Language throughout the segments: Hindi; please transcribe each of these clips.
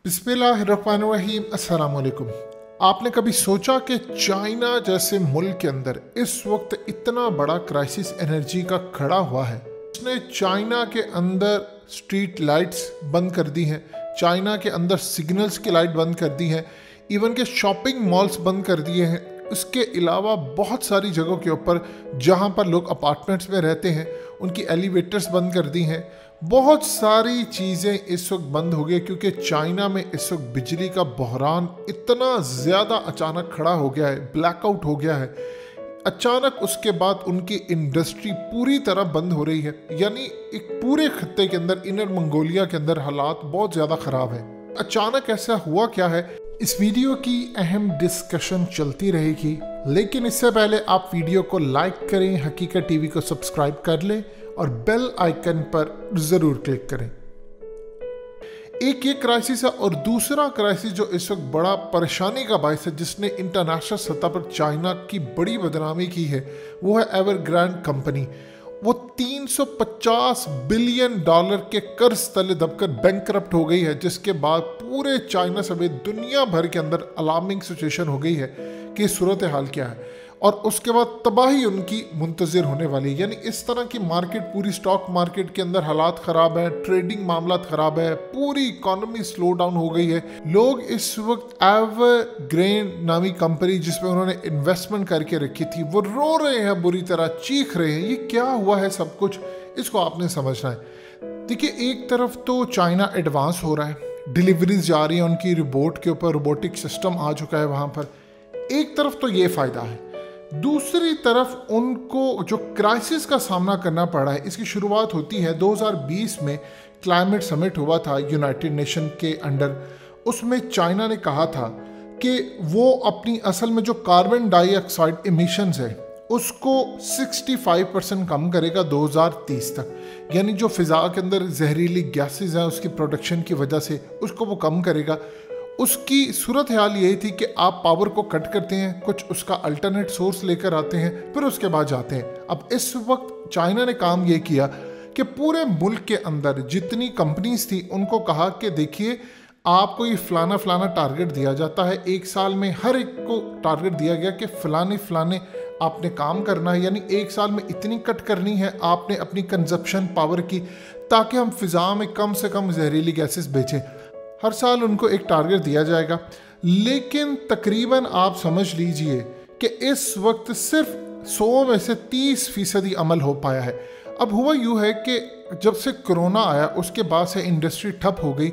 बिस्मिल्लाहिर्रहमानिर्रहीम। अस्सलाम वालेकुम। आपने कभी सोचा कि चाइना जैसे मुल्क के अंदर इस वक्त इतना बड़ा क्राइसिस एनर्जी का खड़ा हुआ है? उसने चाइना के अंदर स्ट्रीट लाइट्स बंद कर दी हैं, चाइना के अंदर सिग्नल्स की लाइट बंद कर दी है, इवन के शॉपिंग मॉल्स बंद कर दिए हैं। इसके अलावा बहुत सारी जगहों के ऊपर जहाँ पर लोग अपार्टमेंट्स में रहते हैं उनकी एलिवेटर्स बंद कर दी हैं। बहुत सारी चीज़ें इस वक्त बंद हो गई क्योंकि चाइना में इस वक्त बिजली का बहरान इतना ज़्यादा अचानक खड़ा हो गया है, ब्लैकआउट हो गया है। अचानक उसके बाद उनकी इंडस्ट्री पूरी तरह बंद हो रही है, यानी एक पूरे खत्ते के अंदर इनर मंगोलिया के अंदर हालात बहुत ज़्यादा ख़राब है। अचानक ऐसा हुआ क्या है, इस वीडियो की अहम डिस्कशन चलती रहेगी, लेकिन इससे पहले आप वीडियो को लाइक करें, हकीकत टीवी को सब्सक्राइब कर लें और बेल आइकन पर ज़रूर क्लिक करें। एक ये क्राइसिस है और दूसरा क्राइसिस जो इस वक्त बड़ा परेशानी का बायस है, जिसने इंटरनेशनल सतह पर चाइना की बड़ी बदनामी की है, वो है एवरग्रांड कंपनी। वो 350 बिलियन डॉलर के कर्ज तले दबकर बैंकरप्ट हो गई है, जिसके बाद पूरे चाइना समेत दुनिया भर के अंदर अलार्मिंग सिचुएशन हो गई है कि सूरत हाल क्या है और उसके बाद तबाही उनकी मुंतज़िर होने वाली है। यानी इस तरह की मार्केट, पूरी स्टॉक मार्केट के अंदर हालात ख़राब है, ट्रेडिंग मामला ख़राब है, पूरी इकोनॉमी स्लो डाउन हो गई है। लोग इस वक्त एवरग्रेन नामी कंपनी जिसमें उन्होंने इन्वेस्टमेंट करके रखी थी, वो रो रहे हैं, बुरी तरह चीख रहे हैं। ये क्या हुआ है सब कुछ, इसको आपने समझना है। देखिए, एक तरफ तो चाइना एडवांस हो रहा है, डिलीवरीज जा रही है उनकी रोबोट के ऊपर, रोबोटिक सिस्टम आ चुका है वहाँ पर। एक तरफ तो ये फ़ायदा है, दूसरी तरफ उनको जो क्राइसिस का सामना करना पड़ा है। इसकी शुरुआत होती है 2020 में, क्लाइमेट समिट हुआ था यूनाइटेड नेशन के अंडर। उसमें चाइना ने कहा था कि वो अपनी असल में जो कार्बन डाइऑक्साइड इमिशंस है उसको 65% कम करेगा 2030 तक। यानी जो फिज़ा के अंदर जहरीली गैसेस हैं उसकी प्रोडक्शन की वजह से उसको वो कम करेगा। उसकी सूरत हाल यही थी कि आप पावर को कट करते हैं, कुछ उसका अल्टरनेट सोर्स लेकर आते हैं, फिर उसके बाद जाते हैं। अब इस वक्त चाइना ने काम ये किया कि पूरे मुल्क के अंदर जितनी कंपनीज थी उनको कहा कि देखिए, आपको ये फलाना फलाना टारगेट दिया जाता है, एक साल में हर एक को टारगेट दिया गया कि फलाने फलाने आपने काम करना है, यानी एक साल में इतनी कट करनी है आपने अपनी कंजप्शन पावर की, ताकि हम फिज़ा में कम से कम जहरीली गैसेस बेचें। हर साल उनको एक टारगेट दिया जाएगा, लेकिन तकरीबन आप समझ लीजिए कि इस वक्त सिर्फ 100 में से 30% अमल हो पाया है। अब हुआ यूँ है कि जब से कोरोना आया उसके बाद से इंडस्ट्री ठप हो गई।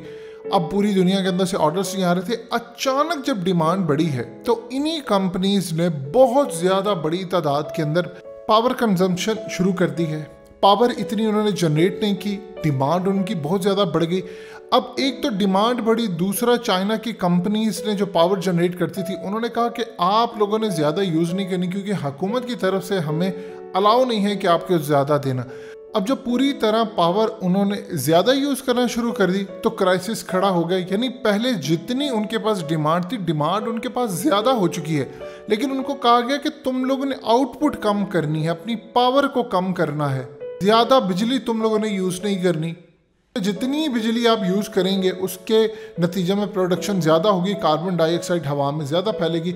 अब पूरी दुनिया के अंदर से ऑर्डर्स नहीं आ रहे थे। अचानक जब डिमांड बढ़ी है तो इन्हीं कंपनीज ने बहुत ज़्यादा बड़ी तादाद के अंदर पावर कंजम्पशन शुरू कर दी है। पावर इतनी उन्होंने जनरेट नहीं की, डिमांड उनकी बहुत ज़्यादा बढ़ गई। अब एक तो डिमांड बढ़ी, दूसरा चाइना की कंपनीज ने जो पावर जनरेट करती थी उन्होंने कहा कि आप लोगों ने ज़्यादा यूज़ नहीं करनी, क्योंकि हुकूमत की तरफ से हमें अलाउ नहीं है कि आपको ज़्यादा देना। अब जब पूरी तरह पावर उन्होंने ज़्यादा यूज़ करना शुरू कर दी तो क्राइसिस खड़ा हो गया। यानी पहले जितनी उनके पास डिमांड थी, डिमांड उनके पास ज़्यादा हो चुकी है, लेकिन उनको कहा गया कि तुम लोगों ने आउटपुट कम करनी है, अपनी पावर को कम करना है, ज़्यादा बिजली तुम लोगों ने यूज़ नहीं करनी। जितनी बिजली आप यूज़ करेंगे उसके नतीजे में प्रोडक्शन ज़्यादा होगी, कार्बन डाइऑक्साइड हवा में ज़्यादा फैलेगी,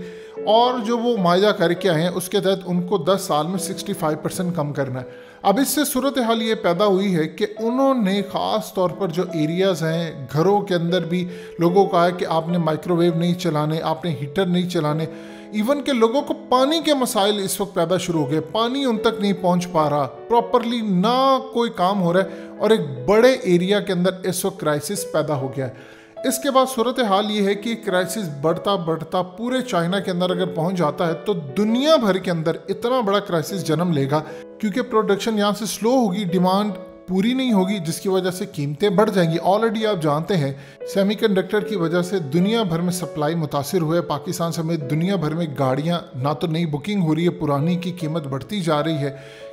और जो वो मायदा करके आए हैं उसके तहत उनको 10 साल में 65% कम करना है। अब इससे सूरत हाल ये पैदा हुई है कि उन्होंने ख़ास तौर पर जो एरियाज़ हैं, घरों के अंदर भी लोगों को कहा है कि आपने माइक्रोवेव नहीं चलाने, आपने हीटर नहीं चलाने। इवन के लोगों को पानी के मसाइल इस वक्त पैदा शुरू हो गए, पानी उन तक नहीं पहुंच पा रहा प्रॉपरली, ना कोई काम हो रहा है, और एक बड़े एरिया के अंदर इस वक्त क्राइसिस पैदा हो गया है। इसके बाद सूरत हाल ये है कि क्राइसिस बढ़ता बढ़ता पूरे चाइना के अंदर अगर पहुंच जाता है तो दुनिया भर के अंदर इतना बड़ा क्राइसिस जन्म लेगा, क्योंकि प्रोडक्शन यहाँ से स्लो होगी, डिमांड पूरी नहीं होगी, जिसकी वजह से कीमतें बढ़ जाएंगी। ऑलरेडी आप जानते हैं सेमीकंडक्टर की वजह से दुनिया भर में सप्लाई मुतासिर हुए। पाकिस्तान समेत दुनिया भर में गाड़ियां ना तो नई बुकिंग हो रही है, पुरानी की कीमत बढ़ती जा रही है,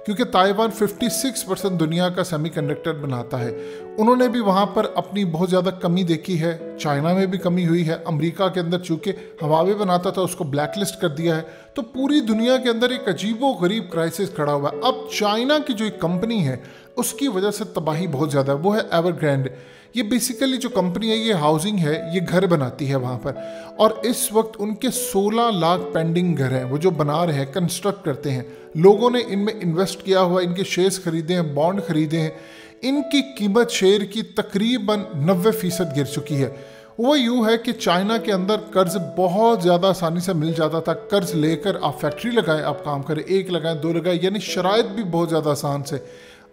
क्योंकि ताइवान 56% दुनिया का सेमीकंडक्टर बनाता है। उन्होंने भी वहाँ पर अपनी बहुत ज़्यादा कमी देखी है। चाइना में भी कमी हुई है। अमेरिका के अंदर चूँकि हवावे बनाता था उसको ब्लैकलिस्ट कर दिया है। तो पूरी दुनिया के अंदर एक अजीबो गरीब क्राइसिस खड़ा हुआ है। अब चाइना की जो एक कंपनी है उसकी वजह से तबाही बहुत ज़्यादा है, वो है एवरग्रांड। ये बेसिकली जो कंपनी है ये हाउसिंग है, ये घर बनाती है वहाँ पर, और इस वक्त उनके 16 लाख पेंडिंग घर हैं वो जो बना रहे हैं, कंस्ट्रक्ट करते हैं। लोगों ने इनमें इन्वेस्ट किया हुआ, इनके शेयर्स खरीदे हैं, बॉन्ड खरीदे हैं। इनकी कीमत शेयर की तकरीबन 90% गिर चुकी है। वो यूँ है कि चाइना के अंदर कर्ज बहुत ज़्यादा आसानी से मिल जाता था। कर्ज लेकर आप फैक्ट्री लगाएं, आप काम करें, 1 लगाएं, 2 लगाएं, यानी शराइत भी बहुत ज़्यादा आसान से।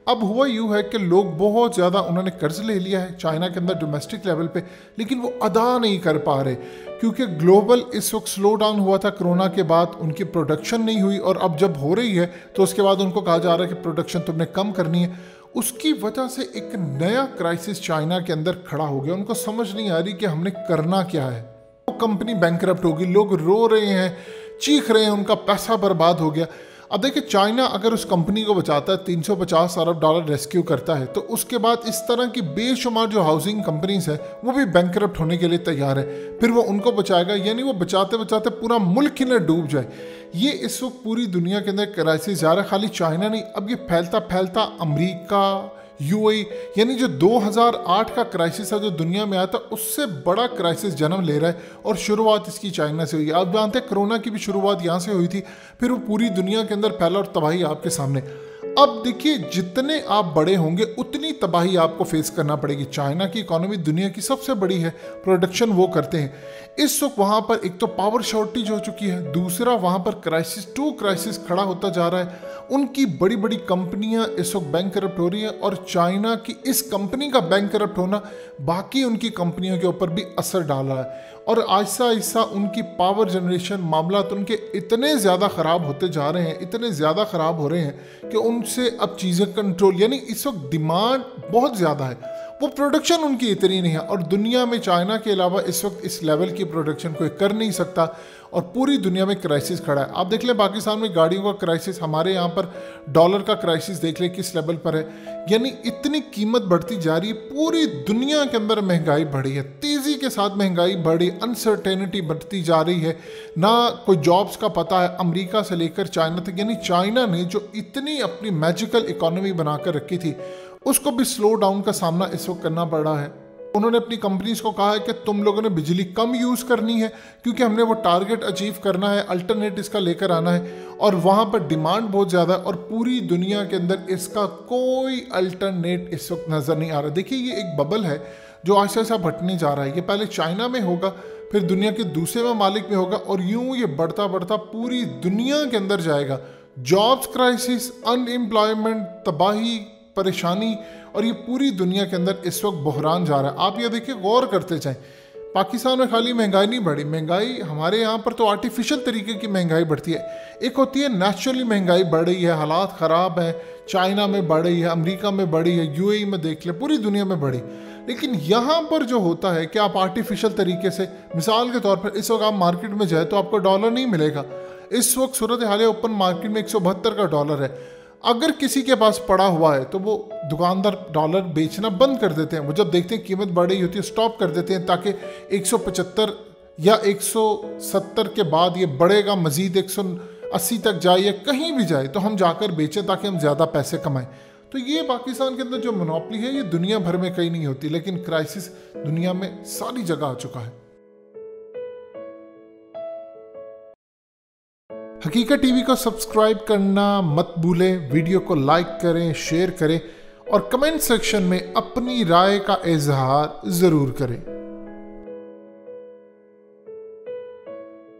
अब हुआ यूँ है कि लोग बहुत ज़्यादा उन्होंने कर्ज ले लिया है चाइना के अंदर डोमेस्टिक लेवल पे, लेकिन वो अदा नहीं कर पा रहे क्योंकि ग्लोबल इस वक्त स्लो डाउन हुआ था कोरोना के बाद, उनकी प्रोडक्शन नहीं हुई, और अब जब हो रही है तो उसके बाद उनको कहा जा रहा है कि प्रोडक्शन तुमने कम करनी है। उसकी वजह से एक नया क्राइसिस चाइना के अंदर खड़ा हो गया। उनको समझ नहीं आ रही कि हमने करना क्या है। वो कंपनी बैंकरप्ट होगी, लोग रो रहे हैं, चीख रहे हैं, उनका पैसा बर्बाद हो गया। अब देखिए, चाइना अगर उस कंपनी को बचाता है, 350 अरब डॉलर रेस्क्यू करता है, तो उसके बाद इस तरह की बेशुमार जो हाउसिंग कंपनीज है वो भी बैंकरप्ट होने के लिए तैयार है, फिर वो उनको बचाएगा, यानी वो बचाते बचाते पूरा मुल्क ही न डूब जाए। ये इस वक्त पूरी दुनिया के अंदर क्राइसिस जा रहा है, खाली चाइना नहीं, अब ये फैलता फैलता अमेरिका, यूएई, यानी जो 2008 का क्राइसिस है जो दुनिया में आया था, उससे बड़ा क्राइसिस जन्म ले रहा है, और शुरुआत इसकी चाइना से हुई है। आप जानते हैं कोरोना की भी शुरुआत यहाँ से हुई थी, फिर वो पूरी दुनिया के अंदर फैला और तबाही आपके सामने। अब देखिए, जितने आप बड़े होंगे उतनी तबाही आपको फेस करना पड़ेगी। चाइना की इकोनॉमी दुनिया की सबसे बड़ी है, प्रोडक्शन वो करते हैं। इस वक्त वहाँ पर एक तो पावर शॉर्टेज हो चुकी है, दूसरा वहाँ पर क्राइसिस टू क्राइसिस खड़ा होता जा रहा है। उनकी बड़ी बड़ी कंपनियां इस वक्त बैंकरप्ट हो रही हैं, और चाइना की इस कंपनी का बैंकरप्ट होना बाकी उनकी कंपनियों के ऊपर भी असर डाल रहा है, और आहिस्ता आहिस्ता उनकी पावर जनरेशन मामला तो उनके इतने ज़्यादा ख़राब होते जा रहे हैं, इतने ज़्यादा ख़राब हो रहे हैं कि उनसे अब चीज़ें कंट्रोल, यानी इस वक्त डिमांड बहुत ज़्यादा है, वो प्रोडक्शन उनकी इतनी नहीं है, और दुनिया में चाइना के अलावा इस वक्त इस लेवल की प्रोडक्शन कोई कर नहीं सकता, और पूरी दुनिया में क्राइसिस खड़ा है। आप देख लें पाकिस्तान में गाड़ियों का क्राइसिस, हमारे यहाँ पर डॉलर का क्राइसिस देख लें किस लेवल पर है, यानी इतनी कीमत बढ़ती जा रही है। पूरी दुनिया के अंदर महंगाई बढ़ी है, तेज़ी के साथ महंगाई बढ़ी, अनसर्टेनिटी बढ़ती जा रही है, ना कोई जॉब्स का पता है, अमेरिका से लेकर चाइना तक। यानी चाइना ने जो इतनी अपनी मैजिकल इकोनॉमी बनाकर रखी थी, उसको भी स्लो डाउन का सामना इस वक्त करना पड़ रहा है। उन्होंने अपनी कंपनीज को कहा है कि तुम लोगों ने बिजली कम यूज़ करनी है, क्योंकि हमने वो टारगेट अचीव करना है, अल्टरनेट इसका लेकर आना है, और वहाँ पर डिमांड बहुत ज़्यादा है, और पूरी दुनिया के अंदर इसका कोई अल्टरनेट इस वक्त नज़र नहीं आ रहा। देखिए, ये एक बबल है जो आहिस्ता आहिस्ता फटने जा रहा है। ये पहले चाइना में होगा, फिर दुनिया के दूसरे ममालिक में होगा, और यूँ ये बढ़ता बढ़ता पूरी दुनिया के अंदर जाएगा। जॉब्स क्राइसिस, अनएम्प्लॉयमेंट, तबाही, परेशानी, और ये पूरी दुनिया के अंदर इस वक्त बहरान जा रहा है। आप ये देखिए, गौर करते जाएं, पाकिस्तान में खाली महंगाई नहीं बढ़ी, महंगाई हमारे यहाँ पर तो आर्टिफिशियल तरीके की महंगाई बढ़ती है। एक होती है नेचुरली महंगाई बढ़ रही है, हालात ख़राब हैं, चाइना में बढ़ रही है, अमेरिका में बढ़ी है, यूएई में देख ले, पूरी दुनिया में बढ़ी। लेकिन यहाँ पर जो होता है कि आप आर्टिफिशियल तरीके से, मिसाल के तौर पर इस वक्त आप मार्केट में जाए तो आपको डॉलर नहीं मिलेगा। इस वक्त सूरत हाल ओपन मार्केट में 172 का डॉलर है। अगर किसी के पास पड़ा हुआ है तो वो दुकानदार डॉलर बेचना बंद कर देते हैं। वो जब देखते हैं कीमत बढ़ रही होती है, स्टॉप कर देते हैं, ताकि 175 या 170 के बाद ये बढ़ेगा, मज़ीद 180 तक जाए या कहीं भी जाए तो हम जाकर बेचें ताकि हम ज़्यादा पैसे कमाएं। तो ये पाकिस्तान के अंदर जो मोनोपोली है, ये दुनिया भर में कहीं नहीं होती, लेकिन क्राइसिस दुनिया में सारी जगह आ चुका है। हकीकत टीवी को सब्सक्राइब करना मत भूलें, वीडियो को लाइक करें, शेयर करें, और कमेंट सेक्शन में अपनी राय का इजहार ज़रूर करें।